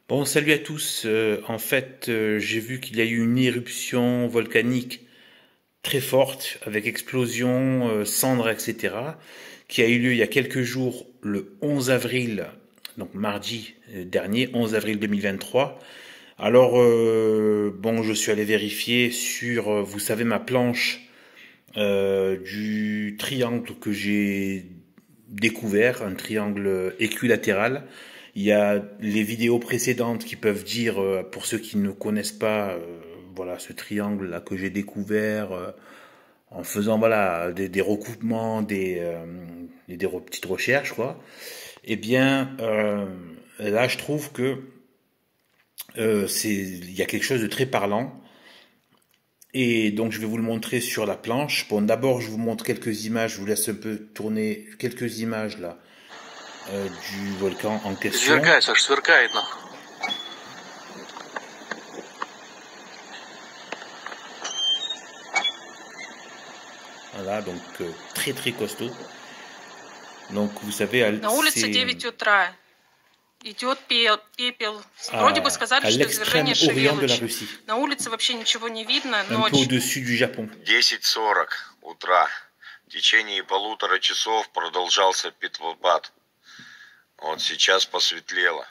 Bon, salut à tous. En fait, j'ai vu qu'il y a eu une éruption volcanique très forte, avec explosion, cendres, etc., qui a eu lieu il y a quelques jours, le 11 avril, donc mardi dernier, 11 avril 2023. Alors, bon, je suis allé vérifier sur, vous savez, ma planche du triangle que j'ai découvert, un triangle équilatéral. Il y a les vidéos précédentes qui peuvent dire, pour ceux qui ne connaissent pas, voilà, ce triangle là que j'ai découvert en faisant voilà des recoupements, des petites recherches quoi. Eh bien, là je trouve que il y a quelque chose de très parlant. Et donc je vais vous le montrer sur la planche. Bon, d'abord je vous montre quelques images. Je vous laisse un peu tourner quelques images là du volcan en question. Сверкает, Саш, сверкает, нахуй. Voilà, donc très très costaud. Donc vous savez, На улице c'est 9 утра. Идет пепел. Вроде бы сказали, à что l'extrême извержение orient de la Шевелуч. Russie, На улице вообще ничего не видно. un peu Ночь. au-dessus du Japon. 10:40 утра. В течение 1,5 часов продолжался петлопад. Вот сейчас посветлело.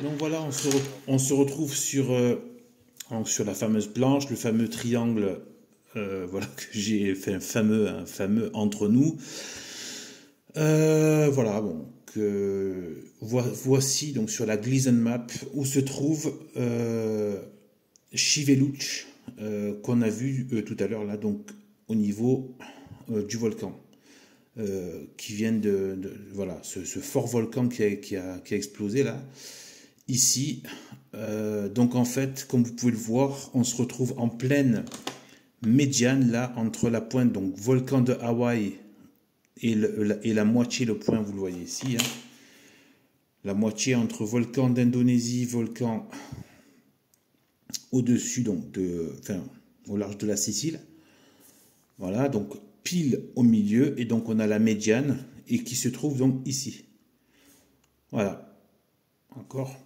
Donc voilà, on se retrouve sur la fameuse planche, le fameux triangle, voilà que j'ai fait un fameux entre nous. Voilà, bon, voici donc sur la Gleason Map où se trouve Chiveluch qu'on a vu tout à l'heure là, donc au niveau du volcan. Qui viennent voilà, ce fort volcan qui a explosé là, ici. Donc en fait, comme vous pouvez le voir, on se retrouve en pleine médiane là, entre la pointe, donc volcan de Hawaï et la moitié, le point, vous le voyez ici, hein. La moitié entre volcan d'Indonésie, volcan au-dessus, donc enfin, au large de la Sicile. Voilà, donc pile au milieu, et donc on a la médiane, et qui se trouve donc ici. Voilà. Encore.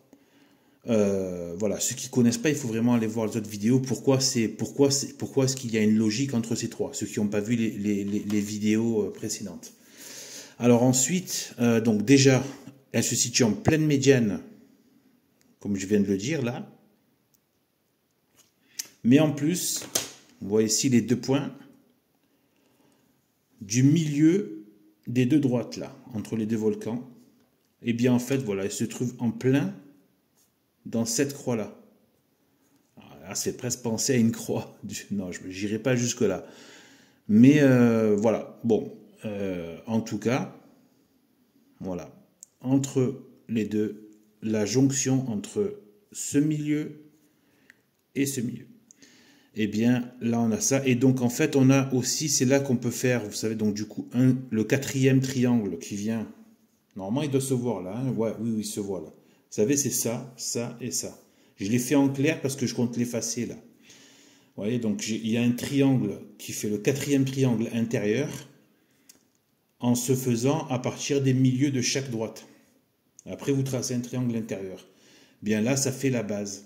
Voilà, ceux qui ne connaissent pas, il faut vraiment aller voir les autres vidéos. Pourquoi est-ce qu'il y a une logique entre ces trois, ceux qui n'ont pas vu les vidéos précédentes. Alors ensuite, donc déjà, elle se situe en pleine médiane, comme je viens de le dire là. Mais en plus, vous voyez ici les deux points, du milieu des deux droites là, entre les deux volcans, et bien en fait voilà, elle se trouve en plein dans cette croix là. Là, c'est presque penser à une croix. Non, je n'irai pas jusque là. Mais voilà, bon, en tout cas, voilà, entre les deux, la jonction entre ce milieu et ce milieu. Eh bien, là, on a ça. Et donc, en fait, on a aussi, c'est là qu'on peut faire, vous savez, donc du coup, le quatrième triangle qui vient. Normalement, il doit se voir là. Hein. Ouais, oui, il se voit là. Vous savez, c'est ça, ça et ça. Je l'ai fait en clair parce que je compte l'effacer là. Vous voyez, donc il y a un triangle qui fait le quatrième triangle intérieur en se faisant à partir des milieux de chaque droite. Après, vous tracez un triangle intérieur. Bien là, ça fait la base.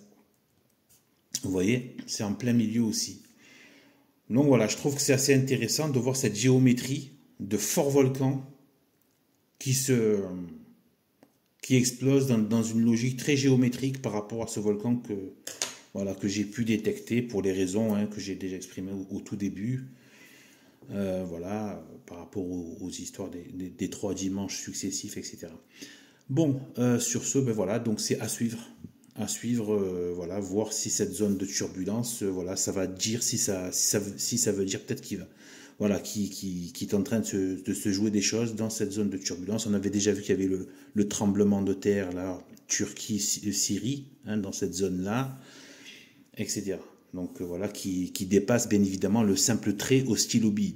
Vous voyez, c'est en plein milieu aussi. Donc voilà, je trouve que c'est assez intéressant de voir cette géométrie de fort volcan qui explose dans une logique très géométrique par rapport à ce volcan que j'ai pu détecter pour les raisons que j'ai déjà exprimées au tout début. Voilà, par rapport aux histoires des 3 dimanches successifs, etc. Bon, sur ce, ben voilà, donc c'est à suivre. Voilà, voir si cette zone de turbulence, voilà, ça va dire si ça veut dire peut-être qu'il va, voilà, qui est en train de se jouer des choses dans cette zone de turbulence. On avait déjà vu qu'il y avait le tremblement de terre là, Turquie, Syrie, hein, dans cette zone-là, etc. Donc voilà, qui dépasse bien évidemment le simple trait au stylo bille.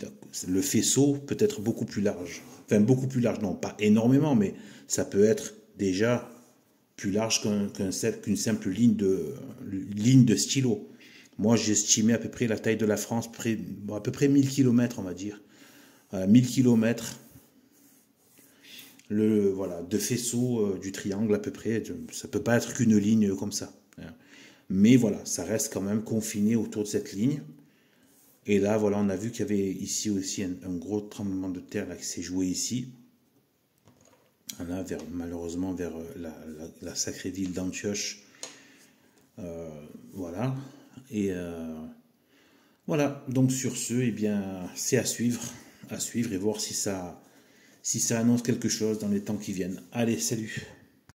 Le faisceau peut être beaucoup plus large. Enfin, beaucoup plus large, non, pas énormément, mais ça peut être déjà plus large qu'une simple ligne de stylo. Moi, j'estimais à peu près la taille de la France, à peu près 1000 km, on va dire. à 1000 km. Voilà, de faisceaux du triangle à peu près. Ça peut pas être qu'une ligne comme ça. Mais voilà, ça reste quand même confiné autour de cette ligne. Et là, voilà, on a vu qu'il y avait ici aussi un gros tremblement de terre là, qui s'est joué ici. Là, malheureusement, vers la sacrée ville d'Antioche. Voilà. Et voilà, donc sur ce, eh bien, c'est à suivre et voir si ça annonce quelque chose dans les temps qui viennent. Allez, salut!